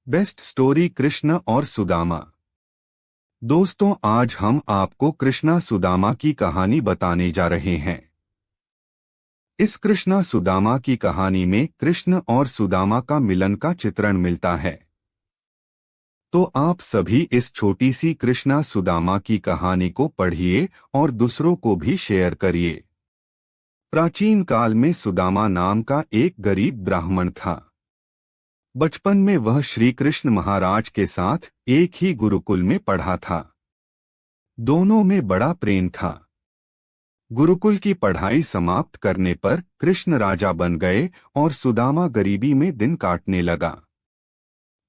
Best story Krishna और सुदामा। दोस्तों, आज हम आपको कृष्णा सुदामा की कहानी बताने जा रहे हैं। इस कृष्णा सुदामा की कहानी में कृष्ण और सुदामा का मिलन का चित्रण मिलता है। तो आप सभी इस छोटी सी कृष्णा सुदामा की कहानी को पढ़िए और दूसरों को भी शेयर करिए। प्राचीन काल में सुदामा नाम का एक गरीब ब्राह्मण था। बचपन में वह श्री कृष्ण महाराज के साथ एक ही गुरुकुल में पढ़ा था। दोनों में बड़ा प्रेम था। गुरुकुल की पढ़ाई समाप्त करने पर कृष्ण राजा बन गए और सुदामा गरीबी में दिन काटने लगा।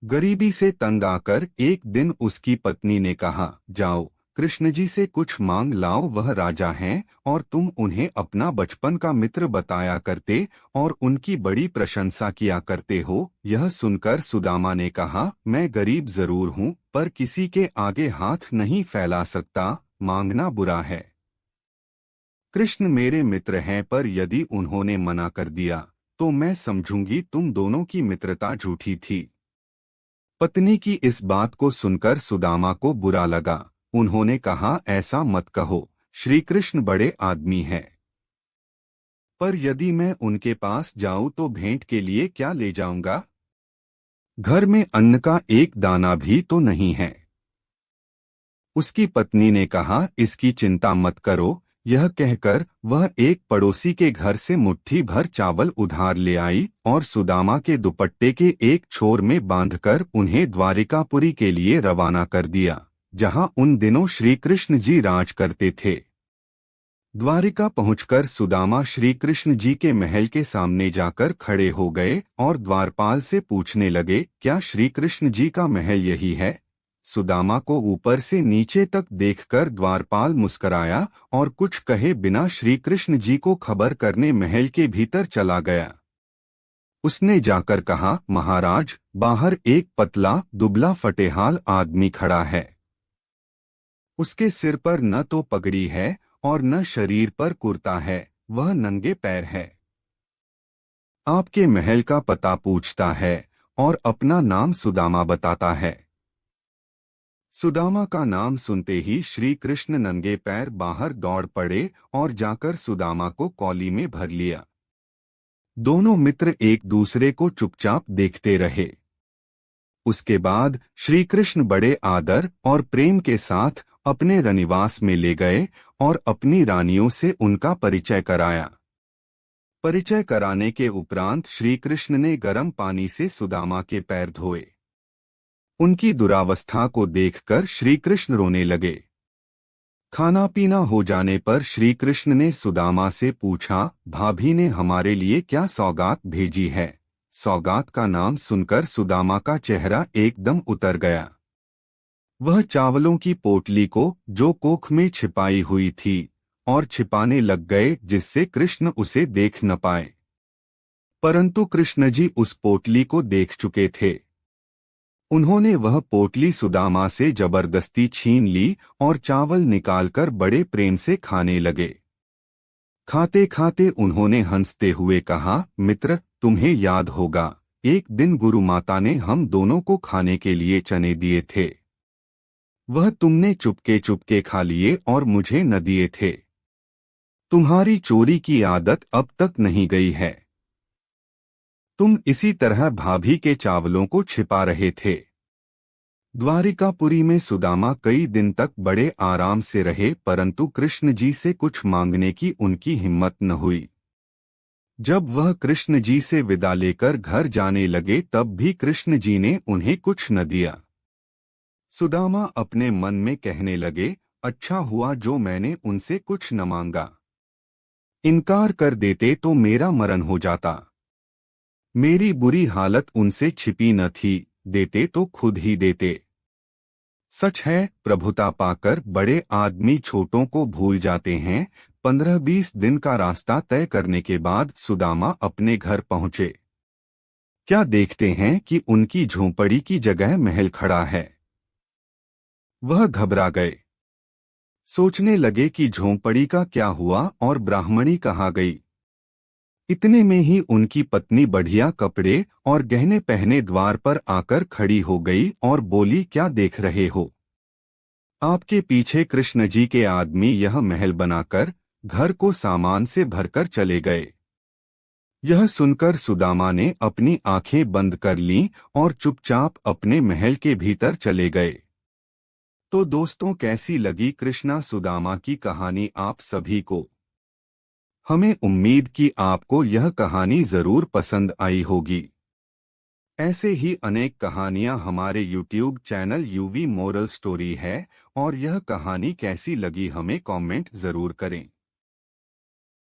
गरीबी से तंग आकर एक दिन उसकी पत्नी ने कहा, जाओ कृष्ण जी से कुछ मांग लाओ, वह राजा हैं और तुम उन्हें अपना बचपन का मित्र बताया करते और उनकी बड़ी प्रशंसा किया करते हो। यह सुनकर सुदामा ने कहा, मैं गरीब जरूर हूँ पर किसी के आगे हाथ नहीं फैला सकता, मांगना बुरा है। कृष्ण मेरे मित्र हैं, पर यदि उन्होंने मना कर दिया तो मैं समझूंगी तुम दोनों की मित्रता झूठी थी। पत्नी की इस बात को सुनकर सुदामा को बुरा लगा। उन्होंने कहा, ऐसा मत कहो, श्री कृष्ण बड़े आदमी हैं। पर यदि मैं उनके पास जाऊं तो भेंट के लिए क्या ले जाऊंगा? घर में अन्न का एक दाना भी तो नहीं है। उसकी पत्नी ने कहा, इसकी चिंता मत करो। यह कहकर वह एक पड़ोसी के घर से मुट्ठी भर चावल उधार ले आई और सुदामा के दुपट्टे के एक छोर में बांधकर उन्हें द्वारिकापुरी के लिए रवाना कर दिया, जहां उन दिनों श्री कृष्ण जी राज करते थे। द्वारिका पहुंचकर सुदामा श्री कृष्ण जी के महल के सामने जाकर खड़े हो गए और द्वारपाल से पूछने लगे, क्या श्री कृष्ण जी का महल यही है? सुदामा को ऊपर से नीचे तक देखकर द्वारपाल मुस्कराया और कुछ कहे बिना श्री कृष्ण जी को खबर करने महल के भीतर चला गया। उसने जाकर कहा, महाराज, बाहर एक पतला दुबला फटेहाल आदमी खड़ा है। उसके सिर पर न तो पगड़ी है और न शरीर पर कुर्ता है, वह नंगे पैर है। आपके महल का पता पूछता है और अपना नाम सुदामा बताता है। सुदामा का नाम सुनते ही श्री कृष्ण नंगे पैर बाहर दौड़ पड़े और जाकर सुदामा को कौली में भर लिया। दोनों मित्र एक दूसरे को चुपचाप देखते रहे। उसके बाद श्री कृष्ण बड़े आदर और प्रेम के साथ अपने रनिवास में ले गए और अपनी रानियों से उनका परिचय कराया। परिचय कराने के उपरांत श्री कृष्ण ने गर्म पानी से सुदामा के पैर धोए। उनकी दुरावस्था को देखकर श्री कृष्ण रोने लगे। खाना पीना हो जाने पर श्री कृष्ण ने सुदामा से पूछा, भाभी ने हमारे लिए क्या सौगात भेजी है? सौगात का नाम सुनकर सुदामा का चेहरा एकदम उतर गया। वह चावलों की पोटली को जो कोख में छिपाई हुई थी और छिपाने लग गए, जिससे कृष्ण उसे देख न पाए। परंतु कृष्ण जी उस पोटली को देख चुके थे। उन्होंने वह पोटली सुदामा से जबरदस्ती छीन ली और चावल निकालकर बड़े प्रेम से खाने लगे। खाते खाते उन्होंने हंसते हुए कहा, मित्र, तुम्हें याद होगा, एक दिन गुरु माता ने हम दोनों को खाने के लिए चने दिए थे। वह तुमने चुपके चुपके खा लिए और मुझे न दिए थे। तुम्हारी चोरी की आदत अब तक नहीं गई है। तुम इसी तरह भाभी के चावलों को छिपा रहे थे। द्वारिकापुरी में सुदामा कई दिन तक बड़े आराम से रहे, परंतु कृष्ण जी से कुछ मांगने की उनकी हिम्मत न हुई। जब वह कृष्ण जी से विदा लेकर घर जाने लगे, तब भी कृष्ण जी ने उन्हें कुछ न दिया। सुदामा अपने मन में कहने लगे, अच्छा हुआ जो मैंने उनसे कुछ न मांगा। इनकार कर देते तो मेरा मरण हो जाता। मेरी बुरी हालत उनसे छिपी न थी, देते तो खुद ही देते। सच है, प्रभुता पाकर बड़े आदमी छोटों को भूल जाते हैं। 15-20 दिन का रास्ता तय करने के बाद सुदामा अपने घर पहुंचे। क्या देखते हैं कि उनकी झोंपड़ी की जगह महल खड़ा है। वह घबरा गए। सोचने लगे कि झोंपड़ी का क्या हुआ और ब्राह्मणी कहाँ गई। इतने में ही उनकी पत्नी बढ़िया कपड़े और गहने पहने द्वार पर आकर खड़ी हो गई और बोली, क्या देख रहे हो? आपके पीछे कृष्ण जी के आदमी यह महल बनाकर घर को सामान से भरकर चले गए। यह सुनकर सुदामा ने अपनी आंखें बंद कर लीं और चुपचाप अपने महल के भीतर चले गए। तो दोस्तों, कैसी लगी कृष्णा सुदामा की कहानी आप सभी को? हमें उम्मीद कि आपको यह कहानी जरूर पसंद आई होगी। ऐसे ही अनेक कहानियां हमारे YouTube channel UV moral story है, और यह कहानी कैसी लगी हमें कमेंट जरूर करें।